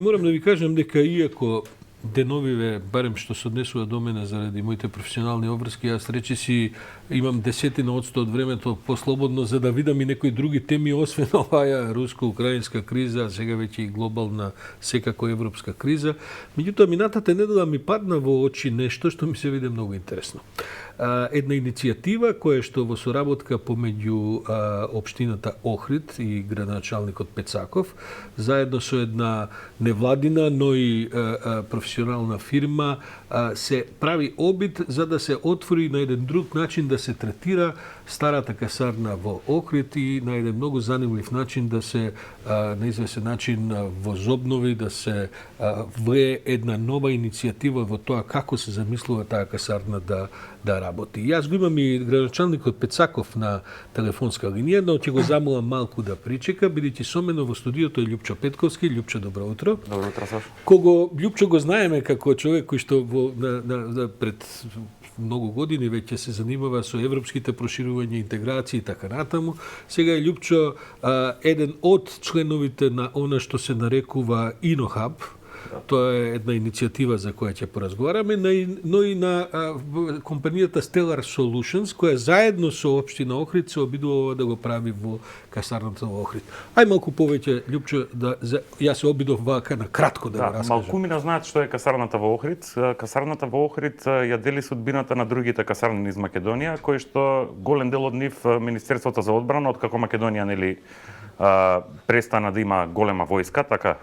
Морам да ви кажам дека иако деновиве, барем што се однесува до мене заради моите професионални обврски, јас речиси имам 10% од времето послободно за да видам и некои други теми освен оваа руско-украинска криза, а сега веќе и глобална, секако европска криза. Меѓутоа минатата недела ми падна во очи нешто што ми се виде многу интересно. Една иницијатива која што во соработка помеѓу општината Охрид и градоначалникот Пецаков, заедно со една невладина, но и професионална фирма, се прави обид за да се отвори на еден друг начин да се третира старата касарна во Охрид и на еден многу занимлив начин да се на известен начин возобнови, да се вее една нова иницијатива во тоа како се замислува таа касарна да работи. Јас го имам и градоначалникот Пецаков на телефонска линија, но ќе го замолам малку да причека, бидејќи со мене во студиото е Љупчо Петковски. Љупчо, добро утро. Добро утро, Саш. Кого Љупчо го знаеме како човек кој што пред многу години веќе се занимава со европските проширување, интеграција и така натаму. Сега е Љупчо еден од членовите на она што се нарекува InnoHub. Тоа е една иницијатива за која ќе поразговараме, но и на компанијата Stellar Solutions, која заедно со општина Охрид се обидува да го прави во касарната во Охрид. Ај малку повеќе, Љупчо, јас се обидов вака на кратко да го раскажам. Малкумина знаат што е касарната во Охрид. Касарната во Охрид ја дели судбината на другите касарни низ Македонија, кои што голем дел од нив Министерството за одбрана, откако Македонија нели престана да има голема војска, така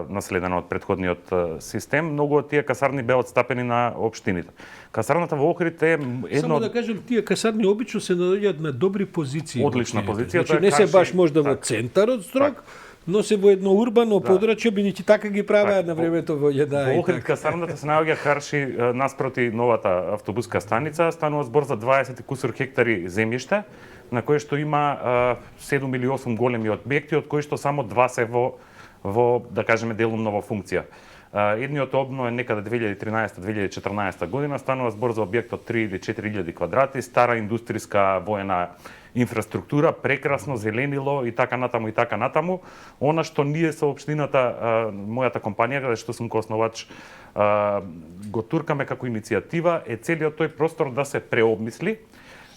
наследена од претходниот систем, многу од тие касарни беа отстапени на општините. Касарната во Охрид е Само да кажем, тие касарни обично се наоѓаат на добри позиции. Одлична позиција, значи, не се баш можда во центарот строг, но се во едно урбано подрачје, бидејќи така ги правеа на времето во една. Во Охрид касарната се наоѓа Харши наспроти новата автобуска станица, станува збор за 20 кусур хектари земјиште, на кој што има 7 или 8 големи објекти, од кои што само 2 се во да кажеме делумно во функција. Едниот обно е некаде 2013-2014 година, станува збор за објект од 3 или 4000 квадрати, стара индустријска воена инфраструктура, прекрасно зеленило и така натаму и така натаму. Она што ние со општината, мојата компанија, каде што сум коосновач, го туркаме како иницијатива, е целиот тој простор да се преобмисли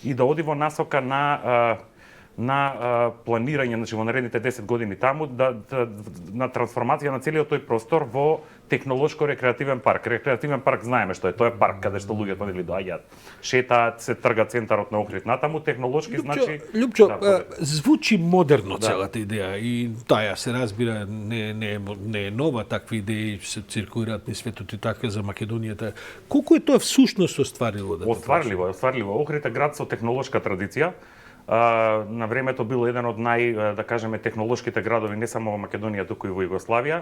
и да оди во насока на планирање, значи во наредните 10 години таму, на трансформација на целиот тој простор во технолошко-рекреативен парк. Рекреативен парк знаеме што е, тоа е парк каде што луѓето нели доаѓаат, шетаат, се трга центарот на Охрид натаму, технолошки значи. Љупчо, звучи модерно целата идеја и таа се разбира не е нова, такви идеи се циркулираат низ светот и така за Македонијата. Колку е тоа всушност остварливо? Остварливо. Охрид е град со технолошка традиција. На времето бил еден од да кажеме, технолошките градови не само во Македонија, туку и во Југославија.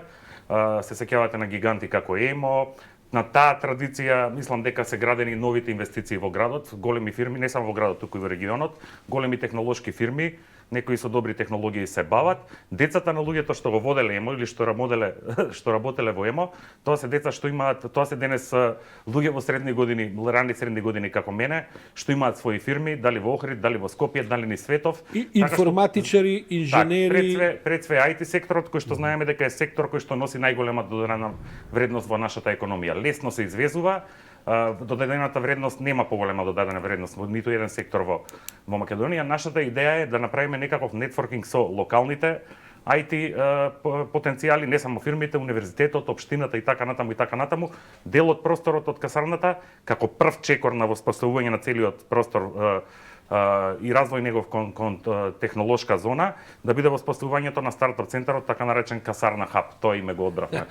Се сеќавате на гиганти како ЕМО. На таа традиција, мислам дека се градени новите инвестиции во градот, големи фирми, не само во градот, туку и во регионот, големи технолошки фирми, некои со добри технологии се бават. Децата на луѓето што го воделе ЕМО или што работеле во ЕМО, тоа се деца што имаат, тоа се денес луѓе во средни години, рани средни години како мене, што имаат своји фирми, дали во Охрид, дали во Скопје, дали низ светов. И информатичари, инженери, пред све IT секторот кој што знаеме дека е сектор кој што носи најголема додадена вредност во нашата економија. Лесно се извезува, додадената вредност нема поголема додадена вредност во ниту еден сектор во Македонија. Нашата идеја е да направиме некаков нетворкинг со локалните IT потенцијали, не само фирмите, универзитетот, општината и така натаму, дел од просторот од касарната како прв чекор на воспоставување на целиот простор и развој негов кон технолошка зона, да биде воспоставувањето на стартап центарот, така наречен касарна хаб. Тоа име го одбравме.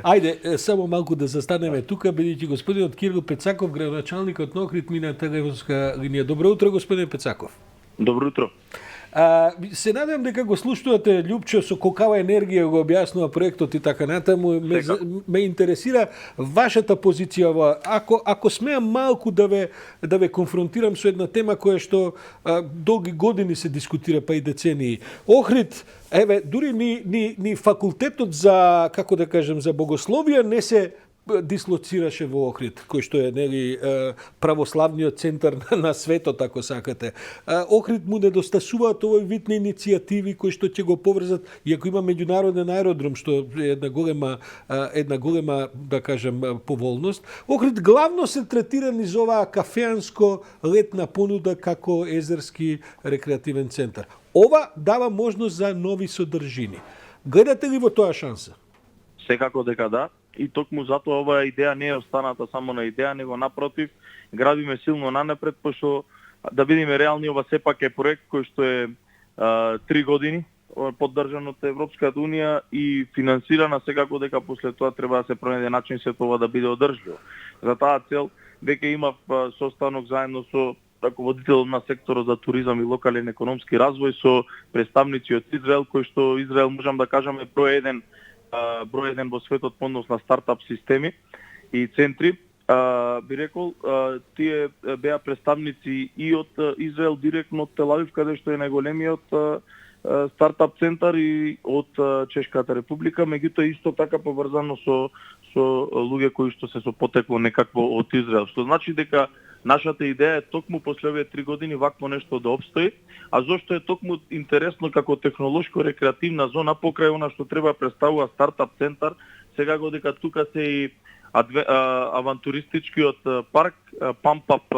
Ајде, само малку да застанеме тука, бидејќи господинот Кирил Пецаков, градоначалникот на Охрид, мина телефонска линија. Добро утро, господин Пецаков. Добро утро. Се надевам дека го слушнувате Љупчо со колкава енергија го објаснува проектот и така натаму. Ме интересира вашата позиција. Ако смеам малку да ве конфронтирам со една тема која што долги години се дискутира, па и децении. Охрид, дури ни факултетот за, како да кажем, за богословија не се дислоцираше во Охрид, кој што е нели православниот центар на светот, ако сакате. Охрид му недостасуваат овој вид на иницијативи кои што ќе го поврзат, иако има меѓународен аеродром, што е една голема, да кажем, поволност. Охрид главно се третира низ оваа кафеанско летна понуда како езерски рекреативен центар. Ова дава можност за нови содржини. Гледате ли во тоа шанса? Секако дека да. И токму затоа оваа идеја не е останата само на идеја, него напротив, градиме силно нанапред, пошто да бидеме реални, ова сепак е проект кој што е 3 години поддржан од Европската унија и финансирана, секако дека после тоа треба да се пронајде начин се тоа да биде одржливо. За таа цел веќе имав состанок заедно со раководител на секторот за туризам и локален економски развој со представници од Израел, кој што Израел можам да кажам е број еден во светот по однос на стартап системи и центри. Би рекол, тие беа представници и од Израел директно од Тел Авив, каде што е најголемиот стартап центар, и од Чешката република, меѓутоа исто така поврзано со луѓе кои што се со потекло некакво од Израел. Што значи дека нашата идеја е токму после овие 3 години вакво нешто да обстои, а зошто е токму интересно како технолошко-рекреативна зона покрај она што треба представува стартап центар, сега дека тука се и авантуристичкиот парк, памп-ап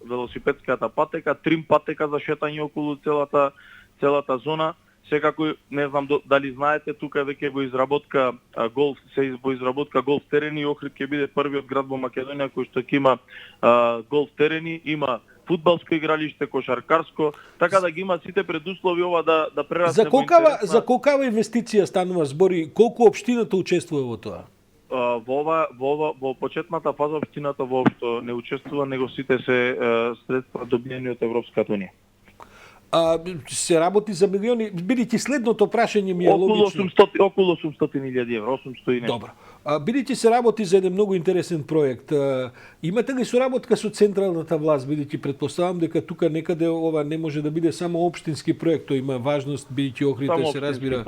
велосипедската патека, трим патека за шетање околу целата зона. Секако, не знам дали знаете, тука веќе во изработка голф терени, и Охрид ќе биде првиот град во Македонија кој што ќе има голф терени, има фудбалско игралиште, кошаркарско, така да ги има сите предуслови ова да прерасне во интересна... За колкава инвестиција станува збори? Колку општината учествува во тоа? Во почетната фаза општината воопшто не учествува, него сите се средства добиени од Европската унија. Се работи за милиони, бидејќи следното прашање ми е логично. Околу 800.000 евро, 800 и не. Добро. Бидејќи се работи за еден многу интересен проект, имате ли соработка со централната власт, бидејќи претпоставам дека тука некаде ова не може да биде само општински проект, тој има важност, бидејќи Охрид се разбира.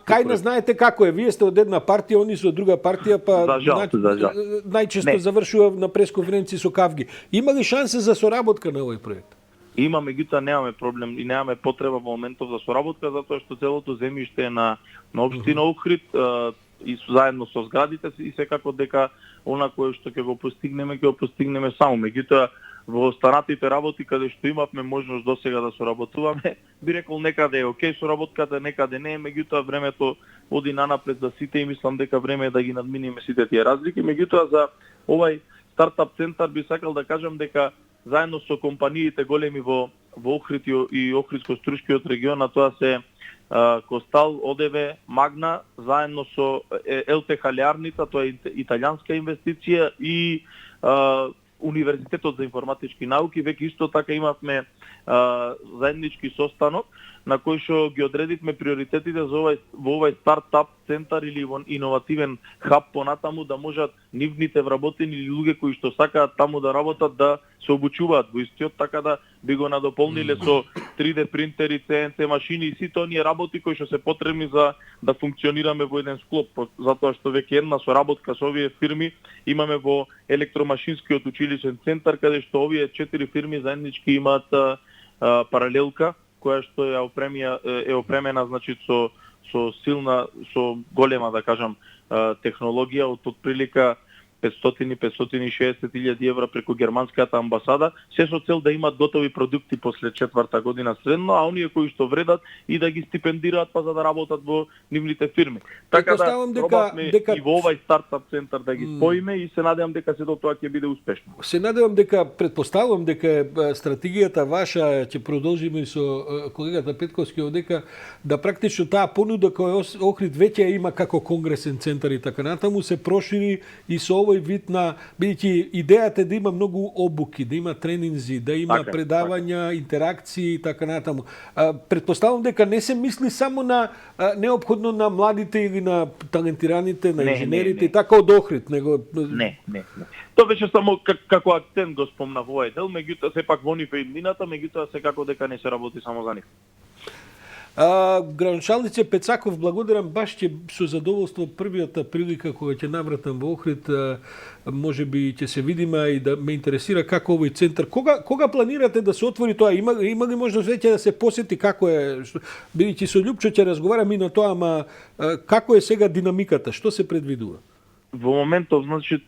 Кај не знаете како е, вие сте од една партија, они со друга партија, па најчесто завршува на пресконференции со кавги. Има ли шанса за соработка на овој проект? Има, меѓутоа немаме проблем и немаме потреба во моментов за соработка, затоа што целото земјиште е на општина Охрид и заедно со зградите, и секако дека она кое што ќе го постигнеме само. Меѓутоа во останатите работи каде што имавме можност досега да соработуваме, би рекол некаде е окей соработката, некаде не е, меѓутоа времето води нанапред за сите и мислам дека време е да ги надминеме сите тие разлики. Меѓутоа за овај стартап центар би сакал да кажам дека заедно со компаниите големи во Охрид и Охридско-Струшкиот регион, а тоа се Костал, ОДВ, Магна, заедно со ЛТ Халиарница, тоа е италијанска инвестиција, и Универзитетот за информатички науки. Веќе исто така имавме заеднички состанок на кој што ги одредивме приоритетите во овај стартап центар или во иновативен хаб понатаму, да можат нивните вработени или луѓе кои што сакаат таму да работат да се обучуваат во истиот, така да би го надополниле со 3D принтери, CNC машини и сите оние работи кои што се потребни за да функционираме во еден склоп, затоа што веќе една соработка со овие фирми имаме во електромашинскиот училишен центар, каде што овие 4 фирми заеднички имаат паралелка која што е опремена значи со голема, да кажам, технологија од отприлика 500-560.000 евра преку германската амбасада, се со цел да имат готови продукти после 4-та година средно, а оние кои што вредат и да ги стипендираат па за да работат во нивните фирми. Така да пробавме и во овај стартап центар да ги споиме и се надевам дека сето тоа ќе биде успешно. Се надевам дека, предпоставувам дека стратегијата ваша ќе продолжиме со колегата Петковски дека да практично таа понуда која Охрид веќе има како конгресен центар и така натаму се прошири и со овој вид на, бидејќи идејата е да има многу обуки, да има тренинзи, да има предавања, интеракции и така натаму. Претпоставувам дека не се мисли само на неопходно на младите или на талентираните, на инженерите и така од Охрид, него Не. Тоа беше само како акцент го спомнав овој дел, меѓутоа сепак во нив е иднината, меѓутоа секако дека не се работи само за нив. Граначалнице Пецаков, благодарам, баш ќе со задоволство првиот прилика кога ќе навратам во Охрид, може би ќе се видиме и да ме интересира како овој центар. Кога планирате да се отвори тоа? Има ли можност веќе да се посети како е? Бидејќи со Љупчо ќе разговарам и на тоа, ама како е сега динамиката? Што се предвидува? Во моментов, значи,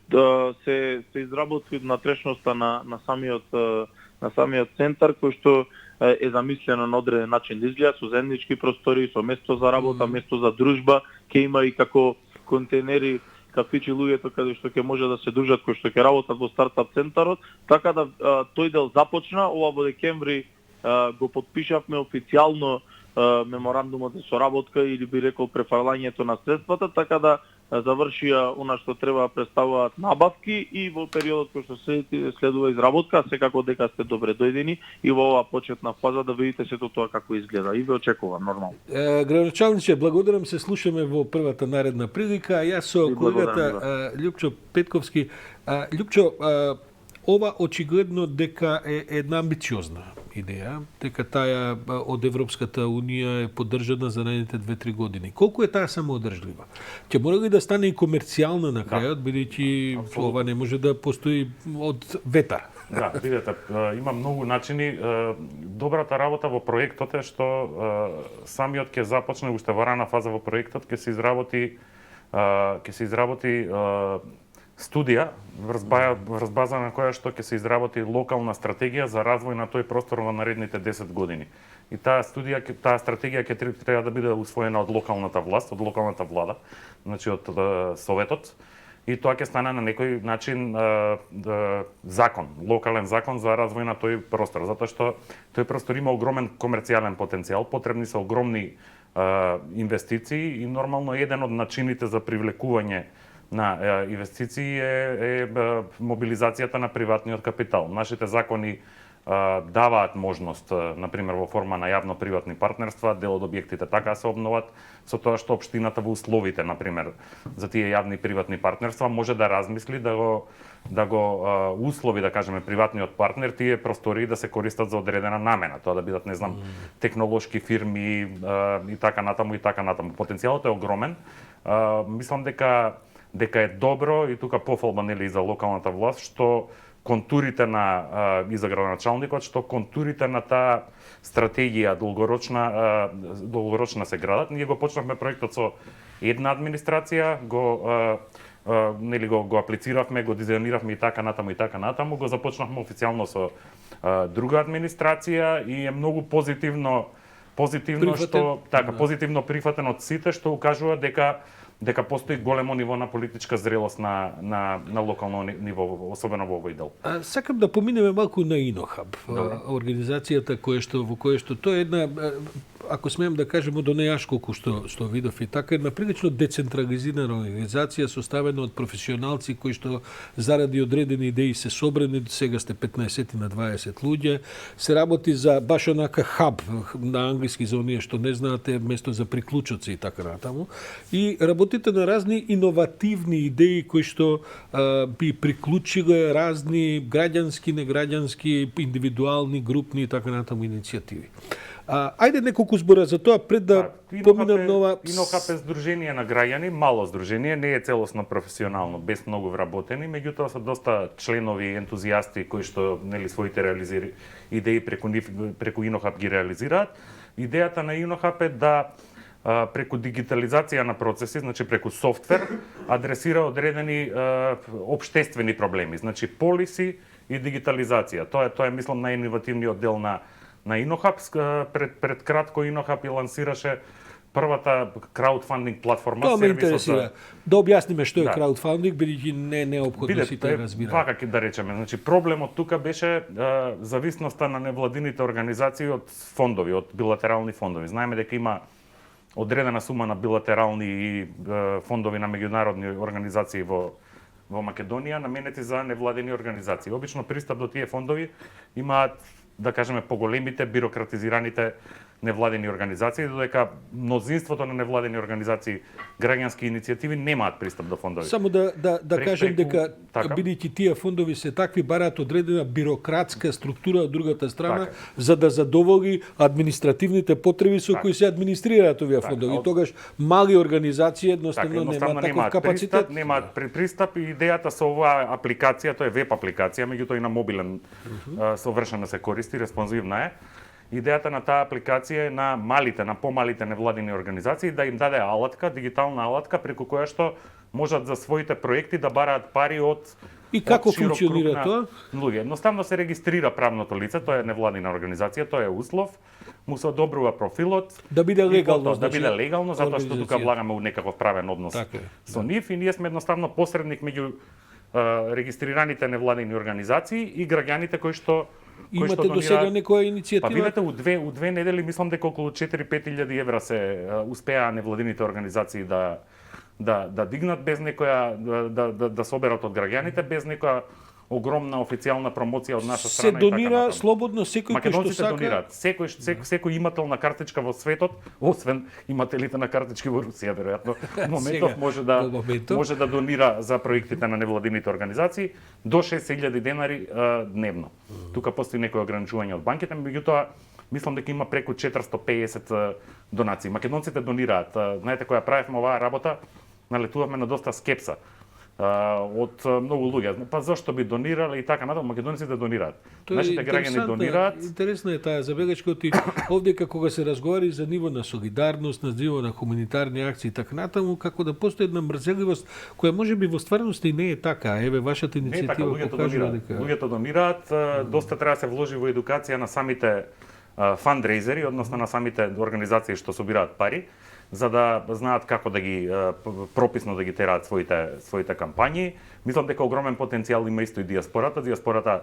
се изработи внатрешноста на самиот центар, кој што е замислено на одреден начин да изгледа, со заеднички простори, со место за работа, место за дружба, ќе има и како контейнери, кафичи луѓето каде што ќе може да се дружат, кои што ќе работат во стартап центарот, така да тој дел започна. Ова во декември го потпишавме официјално меморандумот за соработка или би рекол префрлањето на средствата, така да завршија она што треба да представуваат набавки и во периодот кој што следува изработка, секако дека сте добре дојдени и во оваа почетна фаза да видите сето тоа како изгледа и ве очекувам нормално. Граначалниче, благодарам, се слушаме во првата наредна прилика, а јас со колегата Љупчо Петковски. Љупчо, ова очигледно дека е една амбициозна идеја, дека таа од Европската Унија е поддржана за наредните 2-3 години. Колку е таа самоодржлива? Ќе мора ли да стане и комерцијална на крајот, бидејќи ова не може да постои од ветар? Да, видете, има многу начини. Добрата работа во проектот е што самиот ќе започне уште во рана фаза во проектот, ќе се изработи студија врз база на која што ќе се изработи локална стратегија за развој на тој простор во наредните 10 години. И таа стратегија ќе треба да биде усвоена од локалната власт, од локалната влада, значи од Советот, и тоа ќе стане на некој начин закон, локален закон за развој на тој простор, затоа што тој простор има огромен комерцијален потенцијал, потребни се огромни инвестиции и нормално еден од начините за привлекување на инвестиции е мобилизацијата на приватниот капитал. Нашите закони даваат можност, например, во форма на јавно-приватни партнерства, дел од објектите така се обноват, со тоа што општината во условите, например, за тие јавни приватни партнерства може да размисли да го услови, да кажеме, приватниот партнер тие простори да се користат за одредена намена, тоа да бидат, не знам, технолошки фирми и така натаму и така натаму. Потенцијалот е огромен. Мислам дека е добро и тука пофалба нели за локалната власт што контурите и за градоначалникот, што контурите на таа стратегија долгорочна се градат. Ние го почнавме проектот со една администрација, го аплициравме, го дизајниравме и така натаму, го започнавме официјално со друга администрација и е многу позитивно позитивно прифатен од сите, што укажува дека постои големо ниво на политичка зрелост на локално ниво, особено во овој дел. Сакам да поминеме малку на Инохаб, организацијата во која што тоа е една, ако смеам да кажем, од онејаш колку што видов и така, една прилично децентрализирана организација составена од професионалци кои што заради одредени идеи се собрани, сега сте 15 на 20 луѓе, се работи за баш онака хаб на англиски за оние што не знаате, место за приклучоци и така натаму, и работите на разни иновативни идеи кои што би приклучиле разни граѓански, неграѓански, индивидуални, групни и така натаму иницијативи. Ајде неколку збора за тоа пред да поминам нова. Инохаб е здружение на граѓани, мало здружение, не е целосно професионално, без многу вработени, меѓутоа се доста членови, ентузијасти кои што нели своите идеи преку Инохаб ги реализираат. Идејата на Инохаб е да преку дигитализација на процеси, значи преку софтвер, адресира одредени општествени проблеми, значи полиси и дигитализација. Тоа е мислам најиновативниот дел на Инохаб. Пред кратко Инохаб ја лансираше првата краудфандинг платформа. Тоа ме интересира. Да објасниме што е краудфандинг, бидејќи не е неопходно сите разбираат. Вака ќе да речеме, значи проблемот тука беше зависноста на невладините организации од фондови, од билатерални фондови. Знаеме дека има одредена сума на билатерални и фондови на меѓународни организации во Македонија наменети за невладени организации. Обично пристап до тие фондови имаат, да кажеме, поголемите бирократизираните невладени организации, додека мнозинството на невладени организации, граѓански иницијативи немаат пристап до фондови. Само да кажем дека така? бидејќи тие фондови се такви, бараат одредена бирократска структура од другата страна Така. за да задоволи административните потреби со кои се администрираат овие фондови. И тогаш мали организации едноставно немаат таков капацитет. Немаат пристап и идејата со оваа апликација, тоа е веб апликација, меѓутоа и на мобилен совршено се користи, респонзивна е. Идејата на таа апликација е на малите, на помалите невладени организации да им даде алатка, дигитална алатка преку која што можат за своите проекти да бараат пари од И како широк функционира круг на тоа? луѓе. Едноставно се регистрира правното лице, тоа е невладина организација, тоа е услов, му се одобрува профилот, Да биде легално, да биде легално, затоа што тука организација. влагаме у некаков правен однос Така е, со нив и ние сме едноставно посредник меѓу регистрираните невладени организации и граѓаните кои што Имате до сега некоја иницијатива? Па видете, у две недели мислам дека околу 4-5 илјади евра се успеа невладините организации да дигнат без некоја да соберат од граѓаните без некоја огромна официјална промоција од наша страна. Се донира слободно секој кој што Македонците сака. донираат. Секој имател на картичка во светот, освен имателите на картички во Русија, веројатно, моментов може да донира за проектите на невладините организации до 6.000 денари дневно. Тука постои некои ограничување од банките, меѓутоа мислам дека има преку 450 донации. Македонците донираат. Знаете, кога правевме оваа работа, налетувавме на доста скепса од многу луѓе. Па зошто би донирале и така натаму, македонците донираат. Нашите граѓани донираат. Интересна е таа забелешка ти овде кога се разговари за ниво на солидарност, на ниво на хуманитарни акции и така натаму, како да постои една мрзеливост која можеби во стварност и не е така. Еве вашата иницијатива покажува дека луѓето донираат, доста треба да се вложи во едукација на самите фандрейзери, односно на самите организации што собираат пари, за да знаат како да ги прописно да ги тераат своите кампањи. Мислам дека огромен потенцијал има исто и диаспората. Диаспората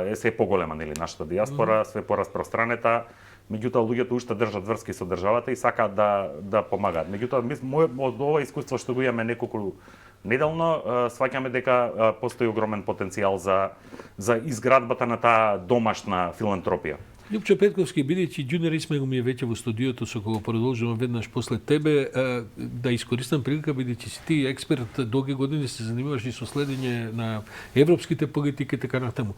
е се поголема, нели, нашата диаспора, све пораспространета. Меѓутоа луѓето уште држат врски со државата и сакаат да помагаат. Меѓутоа од ова искуство што го имаме неколку неделно, сваќаме дека постои огромен потенцијал за изградбата на таа домашна филантропија. Љупчо Петковски, бидејќи Ѓунер Исмаил ми е веќе во студиото со кого продолжувам веднаш после тебе, да искористам прилика, бидејќи си ти експерт, долги години се занимаваш и со следење на европските политики и така натаму.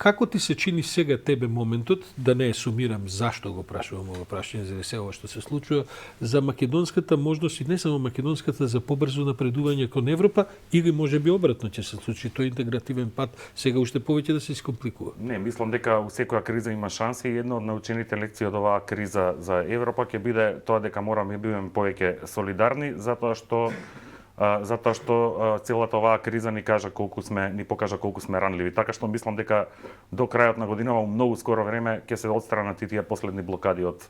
Како ти се чини сега тебе моментот, да не сумирам зашто го прашувам ова прашање за се ова што се случува, за македонската можност и не само македонската за побрзо напредување кон Европа или можеби обратно ќе се случи тој интегративен пат сега уште повеќе да се искомпликува? Не, мислам дека у секоја криза има шанси и една од научените лекции од оваа криза за Европа ќе биде тоа дека мораме да бидеме повеќе солидарни, затоа што целата оваа криза ни покажа колку сме ранливи. Така што мислам дека до крајот на годинава, многу скоро време, ќе се отстранат и тие последни блокади од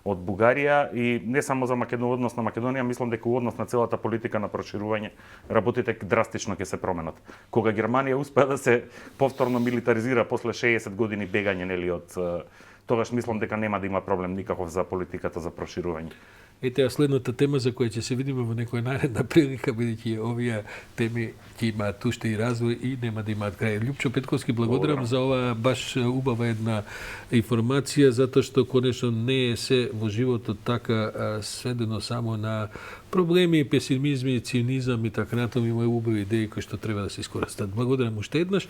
Бугарија и не само за однос на Македонија, мислам дека однос на целата политика на проширување работите драстично ќе се променат. Кога Германија успеа да се повторно милитаризира после 60 години бегање, нели, од тогаш мислам дека нема да има проблем никаков за политиката за проширување. Ете, следната тема за која ќе се видиме во некоја наредна прилика, бидејќи овие теми ќе имаат уште и развој и нема да имаат крај. Љупчо Петковски, благодарам за оваа баш убава една информација, затоа што конечно не е се во животот така сведено само на проблеми, песимизми, цинизам и така натаму, има убави идеи кои што треба да се искористат. Благодарам уште еднаш.